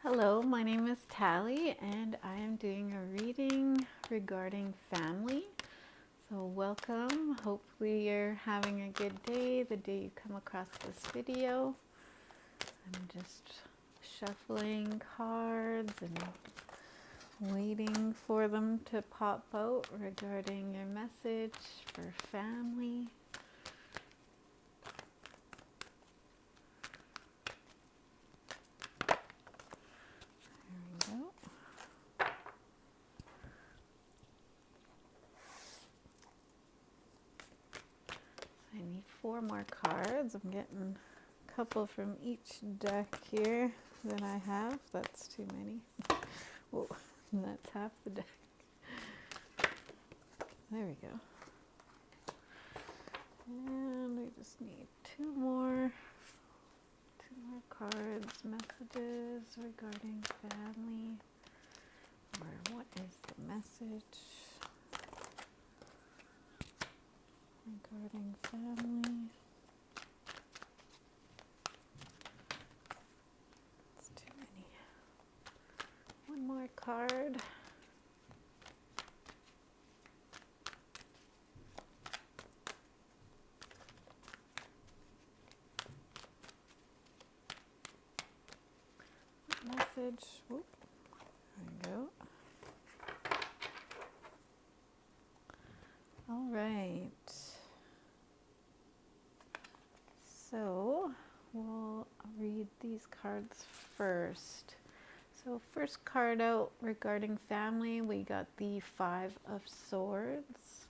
Hello, my name is Tally and I am doing a reading regarding family. So welcome. Hopefully you're having a good day the day you come across this video. I'm just shuffling cards and waiting for them to pop out regarding your message for family. I need 4 more cards. I'm getting a couple from each deck here that I have. That's too many. Whoa, that's half the deck. There we go. And we just need 2 more cards, messages regarding family. Or what is the message regarding family? It's too many. 1 more card. Message. Whoop. There we go. All right. So we'll read these cards first. So first card out regarding family, we got the 5 of Swords.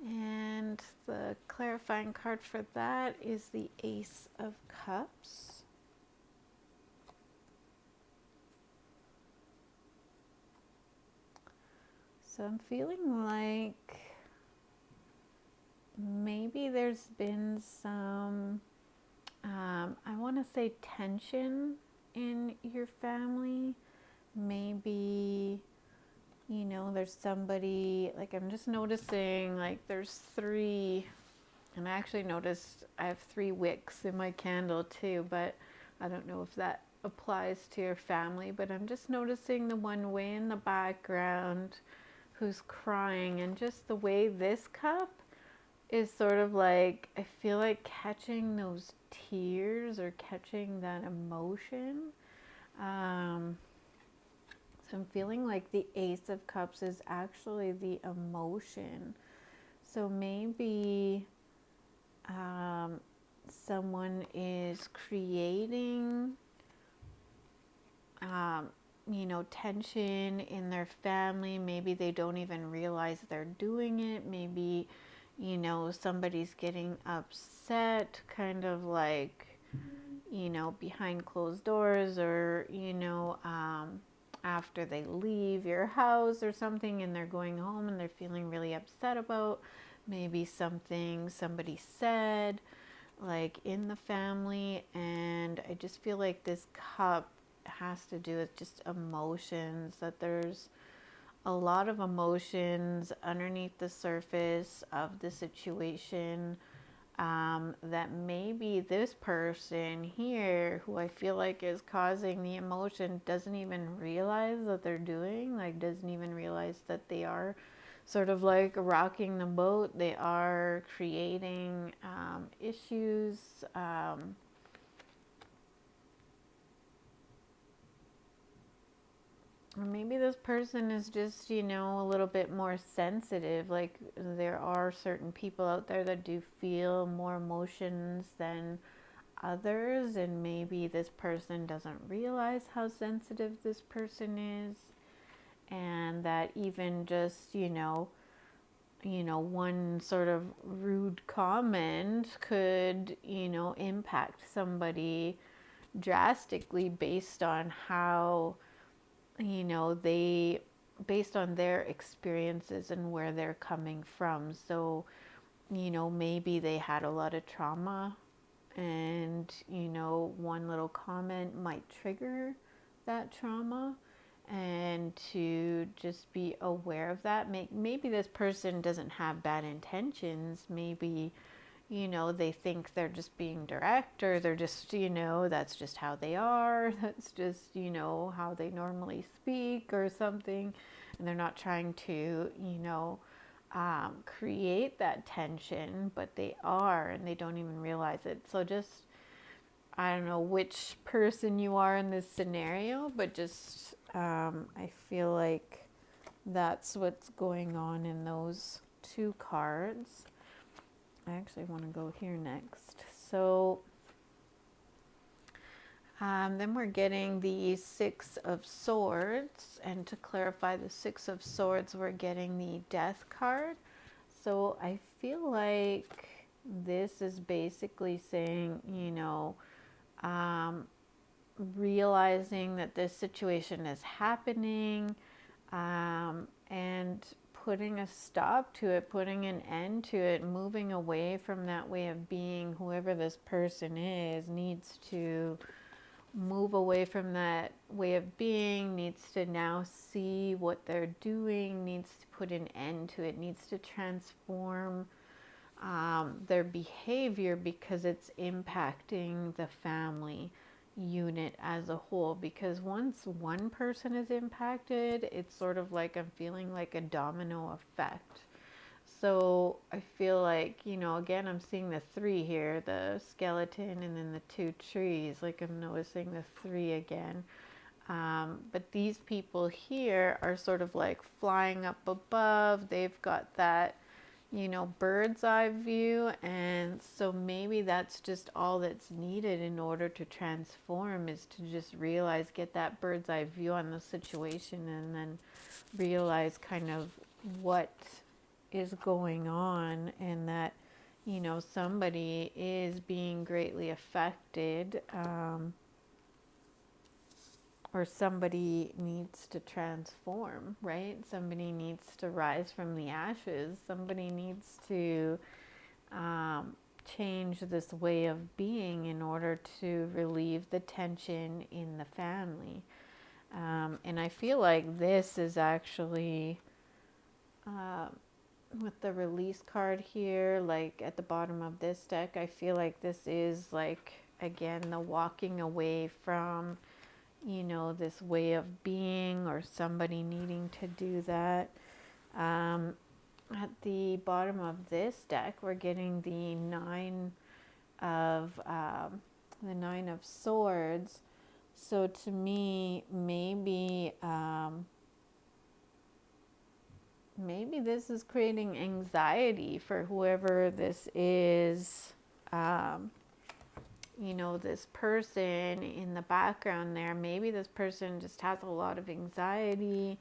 And the clarifying card for that is the Ace of Cups. So I'm feeling like maybe there's been some, I want to say tension in your family. Maybe, you know, there's somebody, like I'm just noticing like there's 3, and I actually noticed I have 3 wicks in my candle too, but I don't know if that applies to your family, but I'm just noticing the one way in the background who's crying, and just the way this cup is sort of like, I feel like catching those tears or catching that emotion. So I'm feeling like the Ace of Cups is actually the emotion. So maybe someone is creating you know, tension in their family. Maybe they don't even realize they're doing it. Maybe, you know, somebody's getting upset, kind of like, you know, behind closed doors, or, you know, after they leave your house or something, and they're going home and they're feeling really upset about maybe something somebody said, like in the family. And I just feel like this cup has to do with just emotions, that there's a lot of emotions underneath the surface of the situation, that maybe this person here, who I feel like is causing the emotion, doesn't even realize that they're doing, like doesn't even realize that they are sort of like rocking the boat. They are creating issues, or maybe this person is just, you know, a little bit more sensitive. Like there are certain people out there that do feel more emotions than others, and maybe this person doesn't realize how sensitive this person is, and that even just, you know, one sort of rude comment could, you know, impact somebody drastically based on how, you know, based on their experiences and where they're coming from. So, you know, maybe they had a lot of trauma, and, you know, one little comment might trigger that trauma. And to just be aware of that. Maybe this person doesn't have bad intentions. Maybe, you know, they think they're just being direct, or they're just, you know, that's just how they are. That's just, you know, how they normally speak or something. And they're not trying to, you know, create that tension, but they are, and they don't even realize it. So just, I don't know which person you are in this scenario, but just, I feel like that's what's going on in those two cards. I actually want to go here next. So then we're getting the Six of Swords. And to clarify the Six of Swords, we're getting the Death card. So I feel like this is basically saying, you know, realizing that this situation is happening, and putting a stop to it, putting an end to it, moving away from that way of being. Whoever this person is needs to move away from that way of being, needs to now see what they're doing, needs to put an end to it, needs to transform their behavior, because it's impacting the family unit as a whole. Because once one person is impacted, it's sort of like, I'm feeling like a domino effect. So I feel like, you know, again, I'm seeing the three here, the skeleton and then the two trees. Like, I'm noticing the three again. But these people here are sort of like flying up above. They've got that, you know, bird's eye view. And so maybe that's just all that's needed in order to transform, is to just realize, get that bird's eye view on the situation, and then realize kind of what is going on, and that, you know, somebody is being greatly affected, or somebody needs to transform, right? Somebody needs to rise from the ashes. Somebody needs to change this way of being in order to relieve the tension in the family. And I feel like this is actually, with the release card here, like at the bottom of this deck, I feel like this is like, again, the walking away from, you know, this way of being, or somebody needing to do that. At the bottom of this deck, we're getting the Nine of Swords. So to me, maybe maybe this is creating anxiety for whoever this is. You know, this person in the background there, maybe this person just has a lot of anxiety,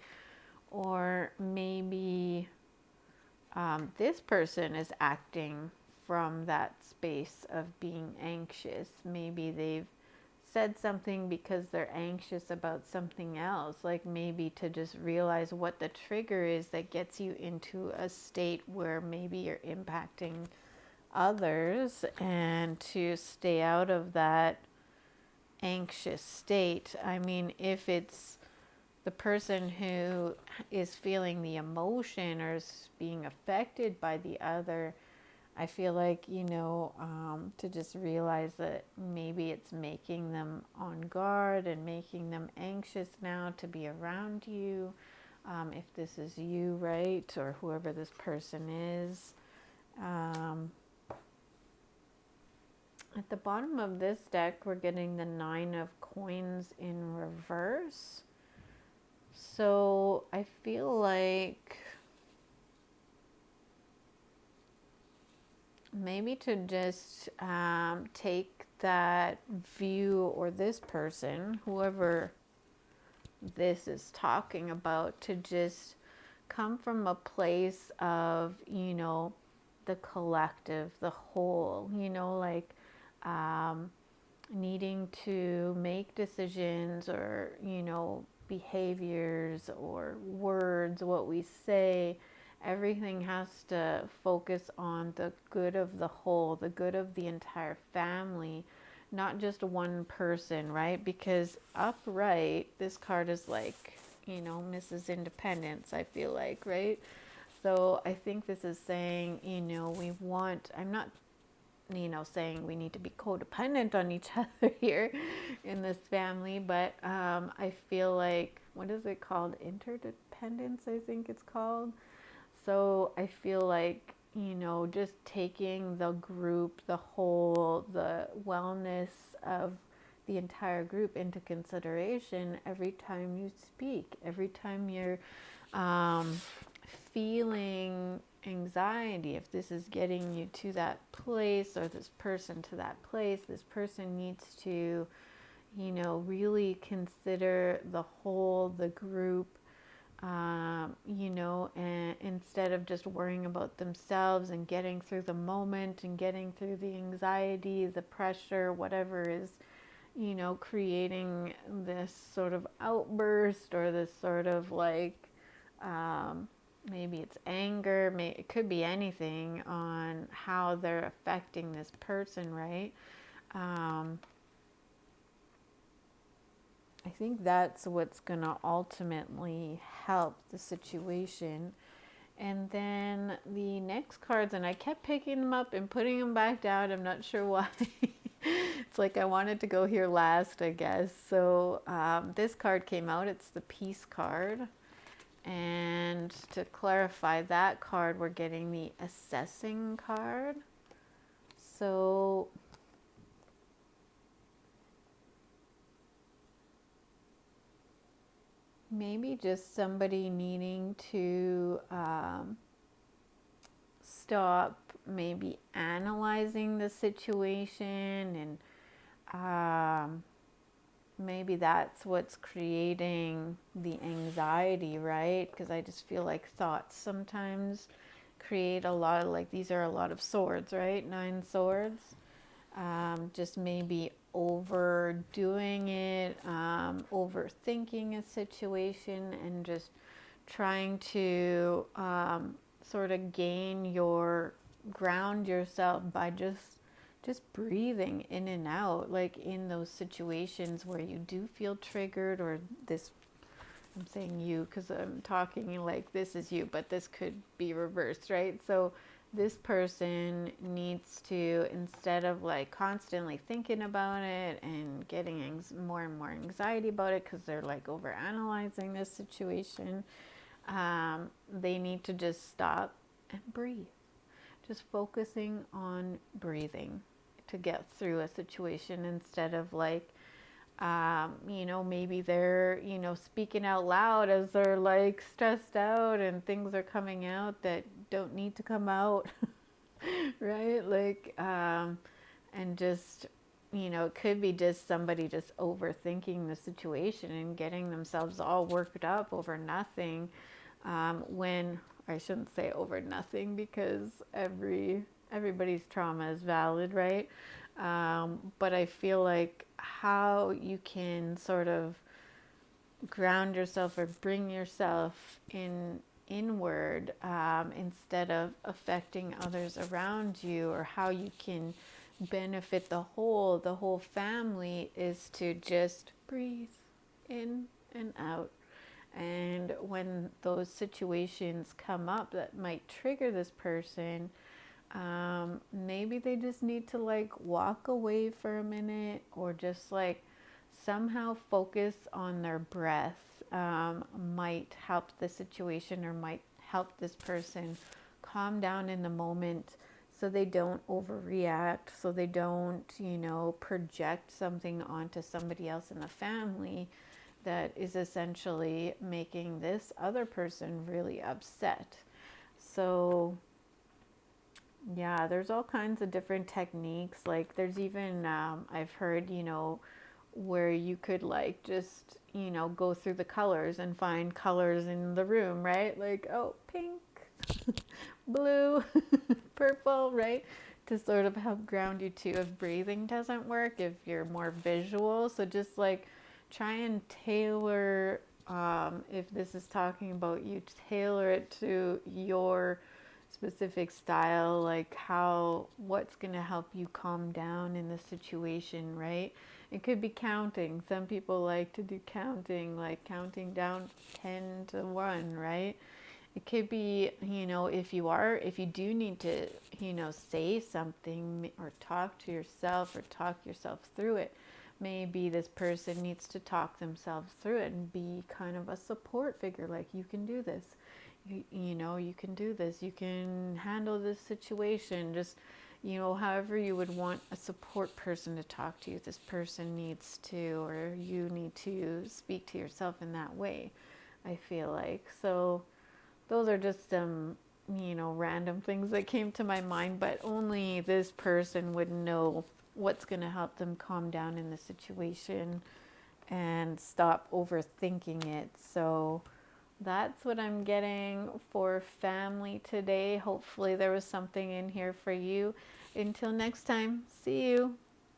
or maybe this person is acting from that space of being anxious. Maybe they've said something because they're anxious about something else, like maybe to just realize what the trigger is that gets you into a state where maybe you're impacting others, and to stay out of that anxious state. I mean, if it's the person who is feeling the emotion or is being affected by the other, I feel like, you know, to just realize that maybe it's making them on guard and making them anxious now to be around you. If this is you, right, or whoever this person is. At the bottom of this deck, we're getting the Nine of Coins in reverse. So I feel like maybe to just take that view, or this person, whoever this is talking about, to just come from a place of, you know, the collective, the whole, you know, like needing to make decisions, or, you know, behaviors or words, what we say. Everything has to focus on the good of the whole, the good of the entire family, not just one person, right? Because upright, this card is like, you know, Mrs. Independence, I feel like, right? So I think this is saying, you know, I'm not saying we need to be codependent on each other here in this family, but I feel like, what is it called? Interdependence, I think it's called. So I feel like, just taking the group, the whole, the wellness of the entire group into consideration every time you speak, every time you're feeling anxiety, if this is getting you to that place or this person to that place, this person needs to, really consider the whole, the group, and instead of just worrying about themselves and getting through the moment and getting through the anxiety, the pressure, whatever is, creating this sort of outburst or this sort of like, maybe it's anger, it could be anything on how they're affecting this person, right? I think that's what's going to ultimately help the situation. And then the next cards, and I kept picking them up and putting them back down. I'm not sure why. It's like I wanted to go here last, I guess. So this card came out. It's the Peace card. And to clarify that card, we're getting the Assessing card. So maybe just somebody needing to stop maybe analyzing the situation, and maybe that's what's creating the anxiety, right? Because I just feel like thoughts sometimes create a lot of, like, these are a lot of swords, right? 9 swords. Just maybe overdoing it, overthinking a situation, and just trying to sort of ground yourself by just breathing in and out, like in those situations where you do feel triggered, or this, I'm saying you because I'm talking like this is you, but this could be reversed, right? So this person needs to, instead of like constantly thinking about it and getting more and more anxiety about it because they're like over analyzing this situation, they need to just stop and breathe. Just focusing on breathing to get through a situation, instead of like, maybe they're, speaking out loud as they're like stressed out and things are coming out that don't need to come out, right? Like, and just, it could be just somebody just overthinking the situation and getting themselves all worked up over nothing, when I shouldn't say over nothing, because everybody's trauma is valid, right? But I feel like how you can sort of ground yourself or bring yourself inward, instead of affecting others around you, or how you can benefit the whole family, is to just breathe in and out. And when those situations come up that might trigger this person, maybe they just need to like walk away for a minute, or just like somehow focus on their breath. Might help the situation, or might help this person calm down in the moment, so they don't overreact, so they don't, project something onto somebody else in the family that is essentially making this other person really upset. So yeah, there's all kinds of different techniques. Like there's even, I've heard, where you could like just, go through the colors and find colors in the room, right? Like, oh, pink, blue, purple, right? To sort of help ground you too if breathing doesn't work, if you're more visual. So just like try and tailor, if this is talking about you, tailor it to your specific style, like what's going to help you calm down in the situation, right? It could be counting. Some people like to do counting, like counting down 10 to 1, right? It could be, you know, if you do need to, you know, say something or talk to yourself or talk yourself through it, maybe this person needs to talk themselves through it and be kind of a support figure. Like, you can do this. You know, you can do this. You can handle this situation. Just, you know, however you would want a support person to talk to you. This person needs to, or you need to speak to yourself in that way, I feel like. So those are just some, you know, random things that came to my mind, but only this person would know what's going to help them calm down in the situation and stop overthinking it. So that's what I'm getting for family today. Hopefully there was something in here for you. Until next time, see you.